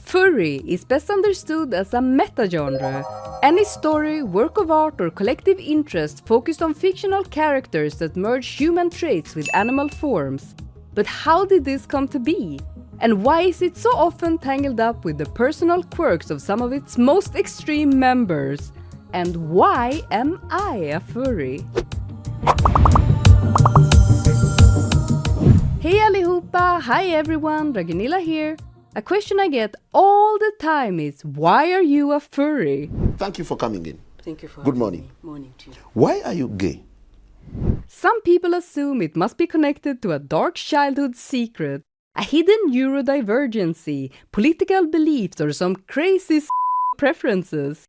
Furry is best understood as a meta-genre. Any story, work of art or collective interest focused on fictional characters that merge human traits with animal forms. But how did this come to be? And why is it so often tangled up with the personal quirks of some of its most extreme members? And why am I a furry? Hey allihopa! Hi everyone! Dragunilla here. A question I get all the time is, why are you a furry? Thank you for coming in. Thank you for Good morning. Me. Morning to you. Why are you gay? Some people assume it must be connected to a dark childhood secret, a hidden neurodivergency, political beliefs or some crazy preferences.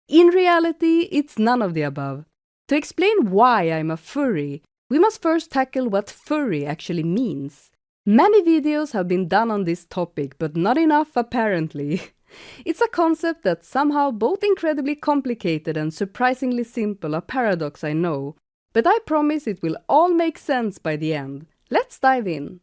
In reality, it's none of the above. To explain why I'm a furry, we must first tackle what furry actually means. Many videos have been done on this topic, but not enough apparently. It's a concept that's somehow both incredibly complicated and surprisingly simple, a paradox I know. But I promise it will all make sense by the end. Let's dive in.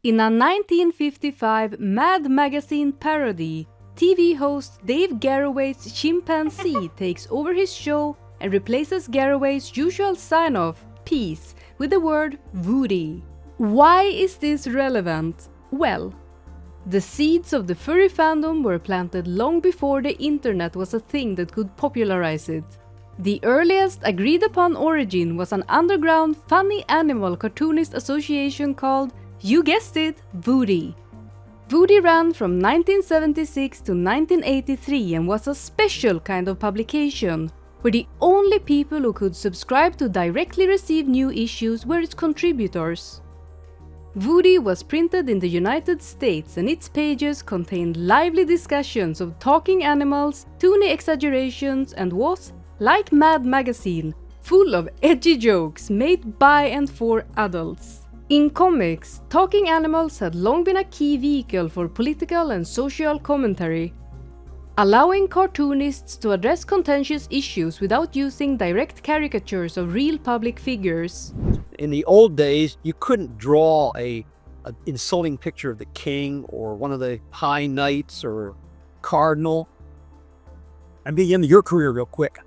In a 1955 Mad Magazine parody, TV host Dave Garroway's chimpanzee takes over his show and replaces Garroway's usual sign-off, peace, with the word Vootie. Why is this relevant? Well, the seeds of the furry fandom were planted long before the internet was a thing that could popularize it. The earliest agreed-upon origin was an underground funny animal cartoonist association called, you guessed it, Vootie. Vootie ran from 1976 to 1983 and was a special kind of publication, where the only people who could subscribe to directly receive new issues were its contributors. Vootie was printed in the United States and its pages contained lively discussions of talking animals, toony exaggerations, and was, like Mad Magazine, full of edgy jokes made by and for adults. In comics, talking animals had long been a key vehicle for political and social commentary, allowing cartoonists to address contentious issues without using direct caricatures of real public figures. In the old days, you couldn't draw an insulting picture of the king or one of the high knights or cardinal. I'm being into your career real quick.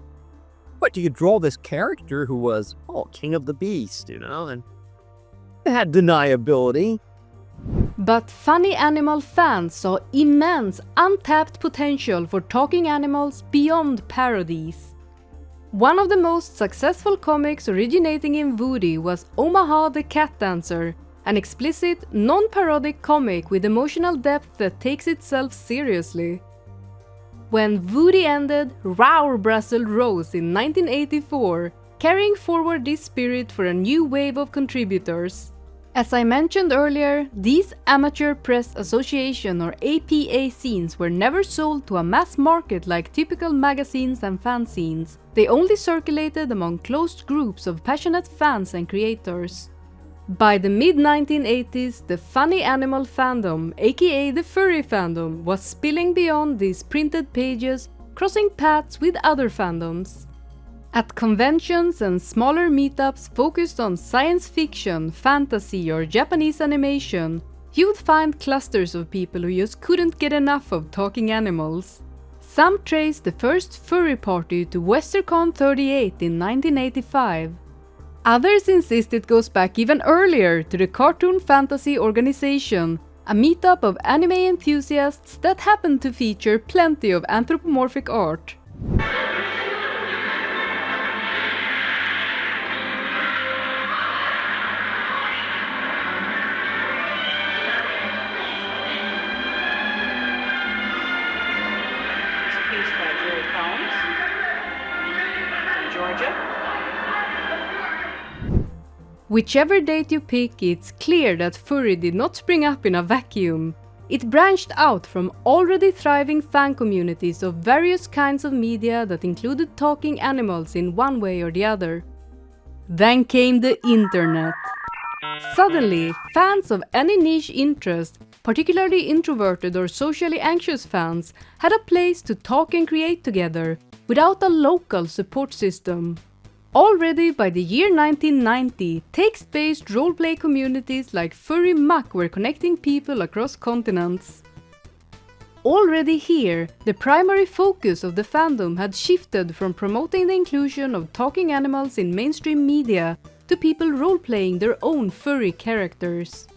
But you could draw this character who was, king of the beast, and it had deniability. But funny animal fans saw immense, untapped potential for talking animals beyond parodies. One of the most successful comics originating in Vootie was Omaha the Cat Dancer, an explicit, non-parodic comic with emotional depth that takes itself seriously. When Vootie ended, Rowrbrazzle rose in 1984, carrying forward this spirit for a new wave of contributors. As I mentioned earlier, these amateur press association or APA scenes were never sold to a mass market like typical magazines and fanzines. They only circulated among closed groups of passionate fans and creators. By the mid-1980s, the funny animal fandom, aka the furry fandom, was spilling beyond these printed pages, crossing paths with other fandoms. At conventions and smaller meetups focused on science fiction, fantasy or Japanese animation, you'd find clusters of people who just couldn't get enough of talking animals. Some trace the first furry party to WesterCon 38 in 1985. Others insist it goes back even earlier to the Cartoon Fantasy Organization, a meetup of anime enthusiasts that happened to feature plenty of anthropomorphic art. Whichever date you pick, it's clear that furry did not spring up in a vacuum. It branched out from already thriving fan communities of various kinds of media that included talking animals in one way or the other. Then came the internet. Suddenly, fans of any niche interest, particularly introverted or socially anxious fans, had a place to talk and create together, without a local support system. Already by the year 1990, text-based roleplay communities like Furry Muck were connecting people across continents. already here, the primary focus of the fandom had shifted from promoting the inclusion of talking animals in mainstream media to people role-playing their own furry characters.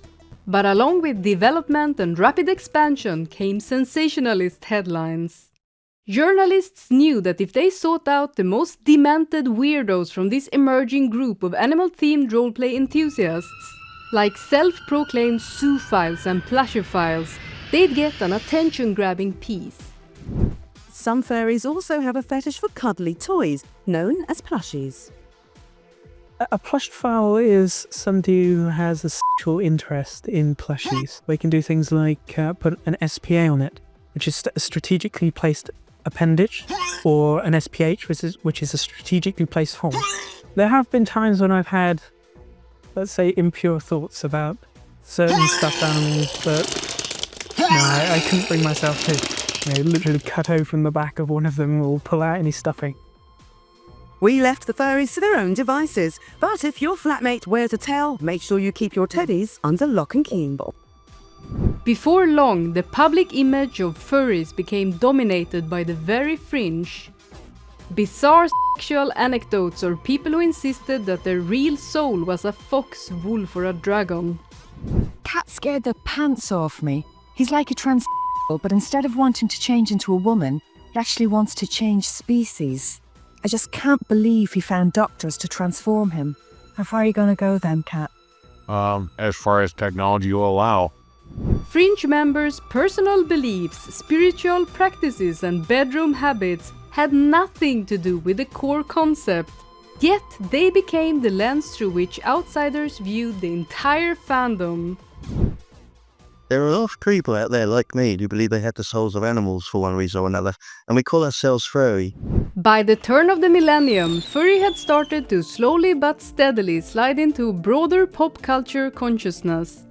But along with development and rapid expansion came sensationalist headlines. Journalists knew that if they sought out the most demented weirdos from this emerging group of animal-themed roleplay enthusiasts, like self-proclaimed zoophiles and plushophiles, they'd get an attention-grabbing piece. Some furries also have a fetish for cuddly toys, known as plushies. A plushophile is somebody who has a sexual interest in plushies. We can do things like put an SPA on it, which is a strategically placed appendage, or an SPH, which is a strategically placed horn. There have been times when I've had, let's say, impure thoughts about certain stuffed animals, but no, I couldn't bring myself to literally cut open the back of one of them or pull out any stuffing. We left the furries to their own devices, but if your flatmate wears a tail, make sure you keep your teddies under lock and key. Before long, the public image of furries became dominated by the very fringe. Bizarre sexual anecdotes or people who insisted that their real soul was a fox, wolf or a dragon. Cat scared the pants off me. He's like a transsexual, but instead of wanting to change into a woman, he actually wants to change species. I just can't believe he found doctors to transform him. How far are you gonna go then, Cat? As far as technology will allow. Fringe members' personal beliefs, spiritual practices and bedroom habits had nothing to do with the core concept, yet they became the lens through which outsiders viewed the entire fandom. There are a lot of people out there like me who believe they have the souls of animals for one reason or another, and we call ourselves furry. By the turn of the millennium, furry had started to slowly but steadily slide into broader pop culture consciousness.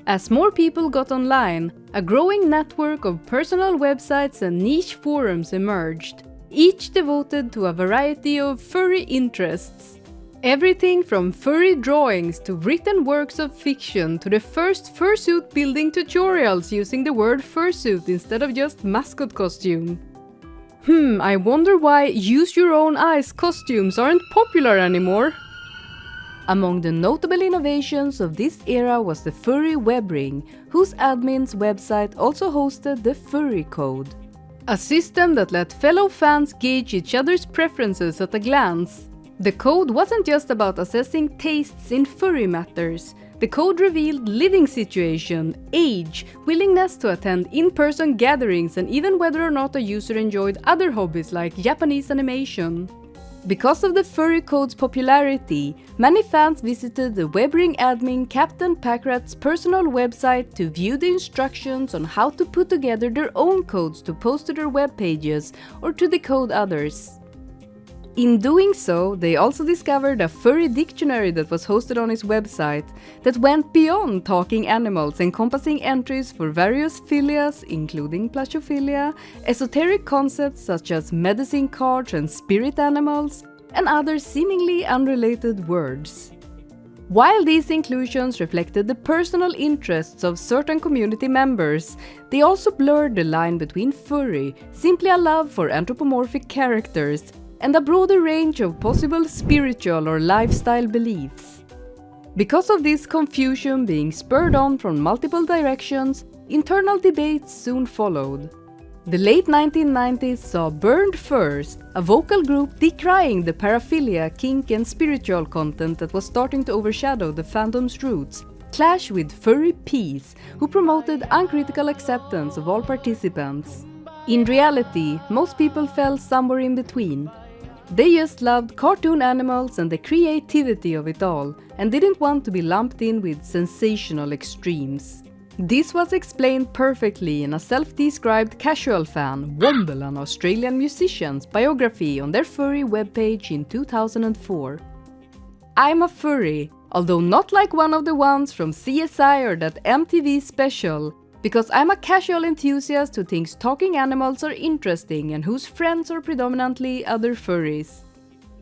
As more people got online, a growing network of personal websites and niche forums emerged, each devoted to a variety of furry interests. Everything from furry drawings to written works of fiction to the first fursuit building tutorials using the word fursuit instead of just mascot costume. I wonder why use your own eyes costumes aren't popular anymore. Among the notable innovations of this era was the Furry web ring, whose admin's website also hosted the Furry Code. A system that let fellow fans gauge each other's preferences at a glance. The code wasn't just about assessing tastes in furry matters. The code revealed living situation, age, willingness to attend in-person gatherings and even whether or not a user enjoyed other hobbies like Japanese animation. Because of the Furry Code's popularity, many fans visited the webring admin Captain Packrat's personal website to view the instructions on how to put together their own codes to post to their web pages or to decode others. In doing so, they also discovered a Furry Dictionary that was hosted on his website that went beyond talking animals, encompassing entries for various philias, including plushophilia, esoteric concepts such as medicine cards and spirit animals, and other seemingly unrelated words. While these inclusions reflected the personal interests of certain community members, they also blurred the line between furry, simply a love for anthropomorphic characters, and a broader range of possible spiritual or lifestyle beliefs. Because of this confusion being spurred on from multiple directions, internal debates soon followed. The late 1990s saw Burned Furs, a vocal group decrying the paraphilia, kink and spiritual content that was starting to overshadow the fandom's roots, clash with Furry Peace, who promoted uncritical acceptance of all participants. In reality, most people fell somewhere in between. They just loved cartoon animals and the creativity of it all, and didn't want to be lumped in with sensational extremes. This was explained perfectly in a self-described casual fan, Womble, an Australian musician's biography on their furry webpage in 2004. I'm a furry, although not like one of the ones from CSI or that MTV special, because I'm a casual enthusiast who thinks talking animals are interesting and whose friends are predominantly other furries.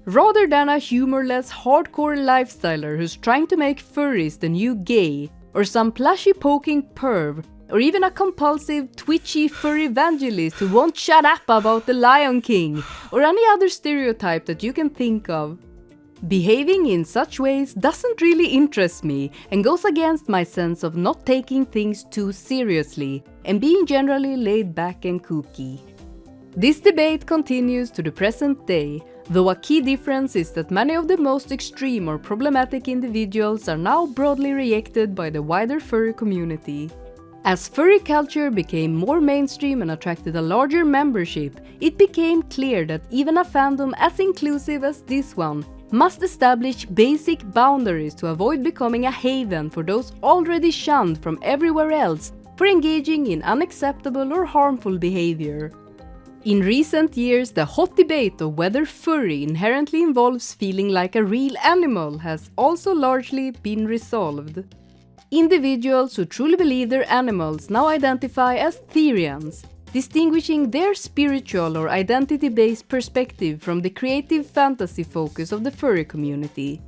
Rather than a humorless hardcore lifestyler who's trying to make furries the new gay, or some plushy poking perv, or even a compulsive, twitchy furry evangelist who won't shut up about the Lion King, or any other stereotype that you can think of. Behaving in such ways doesn't really interest me and goes against my sense of not taking things too seriously and being generally laid back and kooky. This debate continues to the present day, though a key difference is that many of the most extreme or problematic individuals are now broadly rejected by the wider furry community. As furry culture became more mainstream and attracted a larger membership, it became clear that even a fandom as inclusive as this one must establish basic boundaries to avoid becoming a haven for those already shunned from everywhere else for engaging in unacceptable or harmful behavior. In recent years, the hot debate of whether furry inherently involves feeling like a real animal has also largely been resolved. Individuals who truly believe they're animals now identify as Therians, distinguishing their spiritual or identity-based perspective from the creative fantasy focus of the furry community.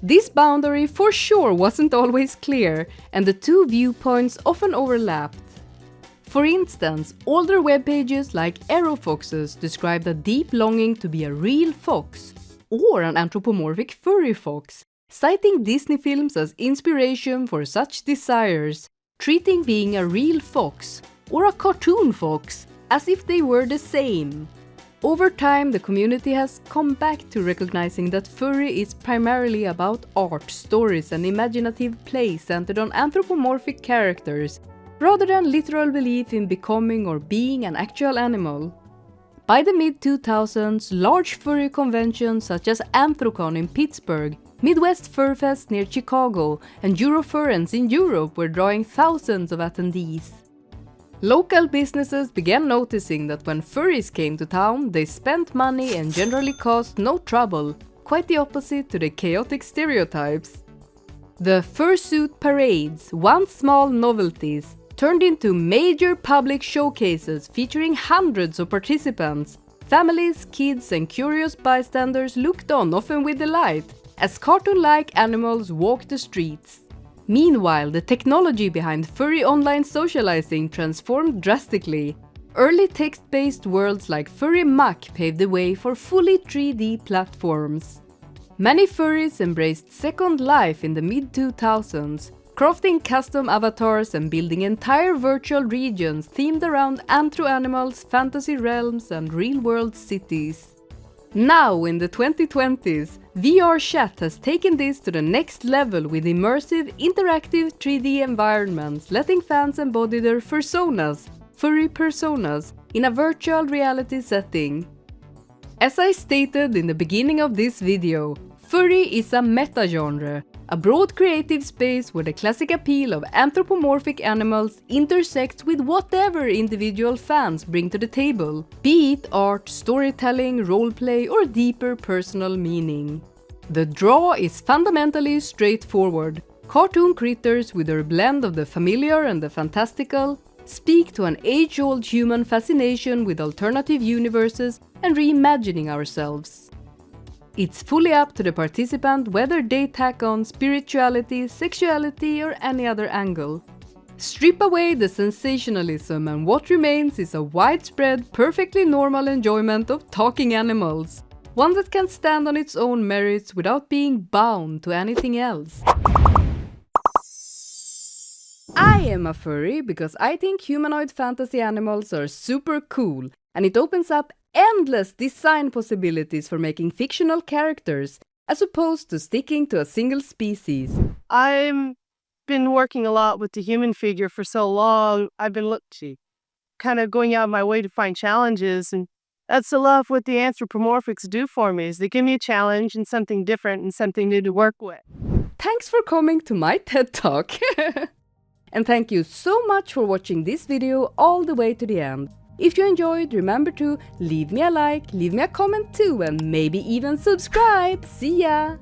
This boundary for sure wasn't always clear, and the two viewpoints often overlapped. For instance, older web pages like Arrow Foxes described a deep longing to be a real fox, or an anthropomorphic furry fox, citing Disney films as inspiration for such desires, treating being a real fox or a cartoon fox as if they were the same. Over time, the community has come back to recognizing that furry is primarily about art, stories, and imaginative play centered on anthropomorphic characters, rather than literal belief in becoming or being an actual animal. By the mid-2000s, large furry conventions such as Anthrocon in Pittsburgh, Midwest Furfest near Chicago, and Eurofurence in Europe were drawing thousands of attendees. Local businesses began noticing that when furries came to town, they spent money and generally caused no trouble, quite the opposite to the chaotic stereotypes. The fursuit parades, once small novelties, turned into major public showcases featuring hundreds of participants. Families, kids, and curious bystanders looked on, often with delight, as cartoon-like animals walked the streets. Meanwhile, the technology behind furry online socializing transformed drastically. Early text-based worlds like Furry Muck paved the way for fully 3D platforms. Many furries embraced Second Life in the mid-2000s, crafting custom avatars and building entire virtual regions themed around anthro-animals, fantasy realms, and real-world cities. Now, in the 2020s, VR chat has taken this to the next level with immersive, interactive 3D environments, letting fans embody their fursonas, furry personas, in a virtual reality setting. As I stated in the beginning of this video, furry is a meta-genre, a broad creative space where the classic appeal of anthropomorphic animals intersects with whatever individual fans bring to the table, be it art, storytelling, roleplay, or deeper personal meaning. The draw is fundamentally straightforward. Cartoon critters with their blend of the familiar and the fantastical speak to an age-old human fascination with alternative universes and reimagining ourselves. It's fully up to the participant whether they tack on spirituality, sexuality, or any other angle. Strip away the sensationalism and what remains is a widespread, perfectly normal enjoyment of talking animals. One that can stand on its own merits without being bound to anything else. I am a furry because I think humanoid fantasy animals are super cool, and it opens up endless design possibilities for making fictional characters, as opposed to sticking to a single species. I've been working a lot with the human figure for so long. I've been kind of going out of my way to find challenges, and that's a lot of what the anthropomorphics do for me, is they give me a challenge and something different and something new to work with. Thanks for coming to my TED Talk! And thank you so much for watching this video all the way to the end. If you enjoyed, remember to leave me a like, leave me a comment too, and maybe even subscribe. See ya!